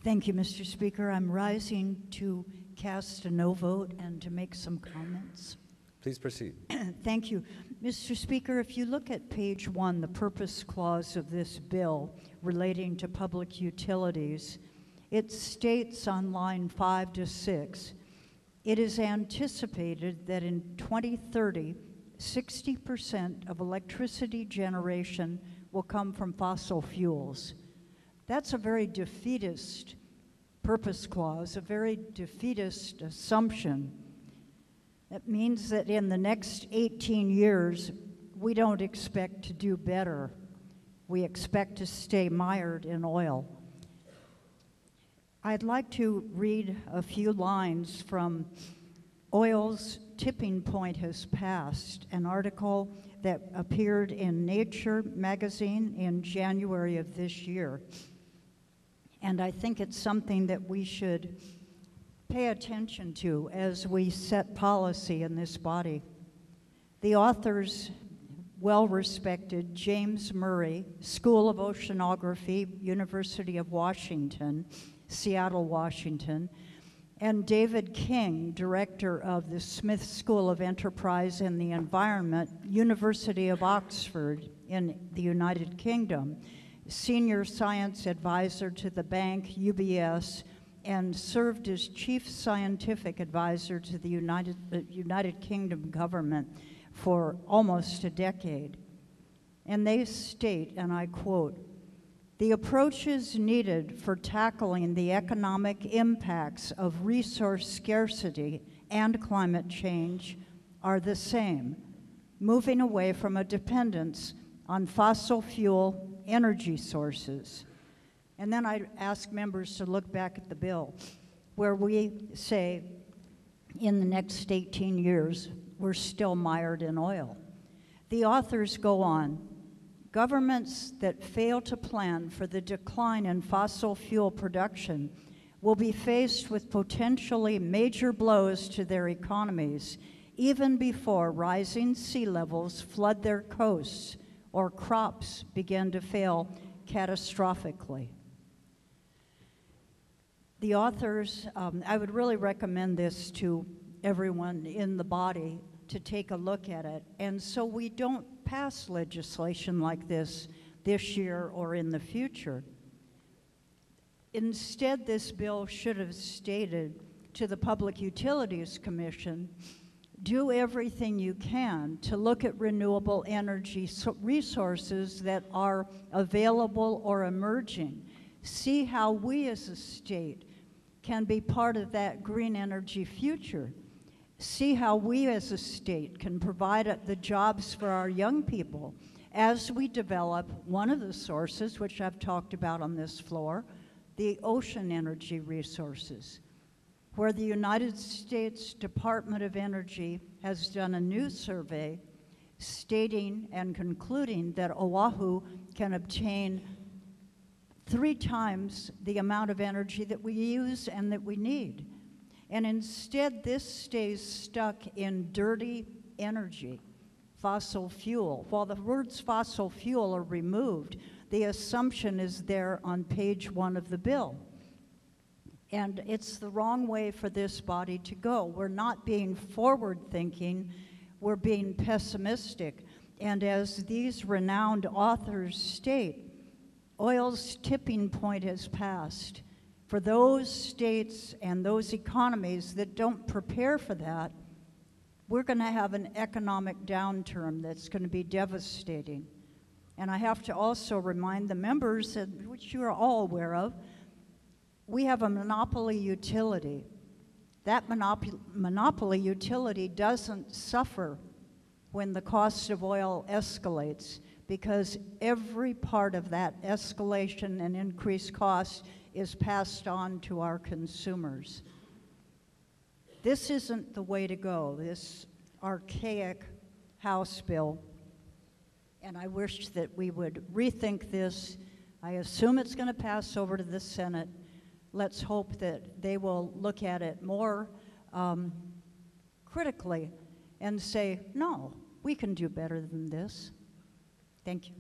Thank you, Mr. Speaker. I'm rising to cast a no vote and to make some comments. Please proceed. Thank you. Mr. Speaker, if you look at page 1, the purpose clause of this bill relating to public utilities, it states on line 5 to 6, it is anticipated that in 2030, 60% of electricity generation will come from fossil fuels. That's a very defeatist purpose clause, a very defeatist assumption. That means that in the next 18 years, we don't expect to do better. We expect to stay mired in oil. I'd like to read a few lines from Oil's Tipping Point Has Passed, an article that appeared in Nature magazine in January of this year. And I think it's something that we should pay attention to as we set policy in this body. The authors, well-respected James Murray, School of Oceanography, University of Washington, Seattle, Washington, and David King, director of the Smith School of Enterprise and the Environment, University of Oxford in the United Kingdom, senior science advisor to the bank UBS, and served as chief scientific advisor to the United Kingdom government for almost a decade. And they state, and I quote, "The approaches needed for tackling the economic impacts of resource scarcity and climate change are the same, moving away from a dependence on fossil fuel energy sources." And then I ask members to look back at the bill where we say in the next 18 years, we're still mired in oil. The authors go on, "Governments that fail to plan for the decline in fossil fuel production will be faced with potentially major blows to their economies even before rising sea levels flood their coasts or crops begin to fail catastrophically." The authors, I would really recommend this to everyone in the body to take a look at it. And so we don't pass legislation like this year or in the future. Instead, this bill should have stated to the Public Utilities Commission, do everything you can to look at renewable energy resources that are available or emerging. See how we as a state can be part of that green energy future. See how we as a state can provide the jobs for our young people as we develop one of the sources, which I've talked about on this floor, the ocean energy resources, where the United States Department of Energy has done a new survey stating and concluding that Oahu can obtain 3 times the amount of energy that we use and that we need. And instead, this stays stuck in dirty energy, fossil fuel. While the words fossil fuel are removed, the assumption is there on page 1 of the bill. And it's the wrong way for this body to go. We're not being forward-thinking, we're being pessimistic. And as these renowned authors state, oil's tipping point has passed. For those states and those economies that don't prepare for that, we're going to have an economic downturn that's going to be devastating. And I have to also remind the members, which you are all aware of, we have a monopoly utility. That monopoly utility doesn't suffer when the cost of oil escalates, because every part of that escalation and increased cost is passed on to our consumers. This isn't the way to go, this archaic House bill, and I wish that we would rethink this. I assume it's going to pass over to the Senate. Let's hope that they will look at it more critically and say, no, we can do better than this. Thank you.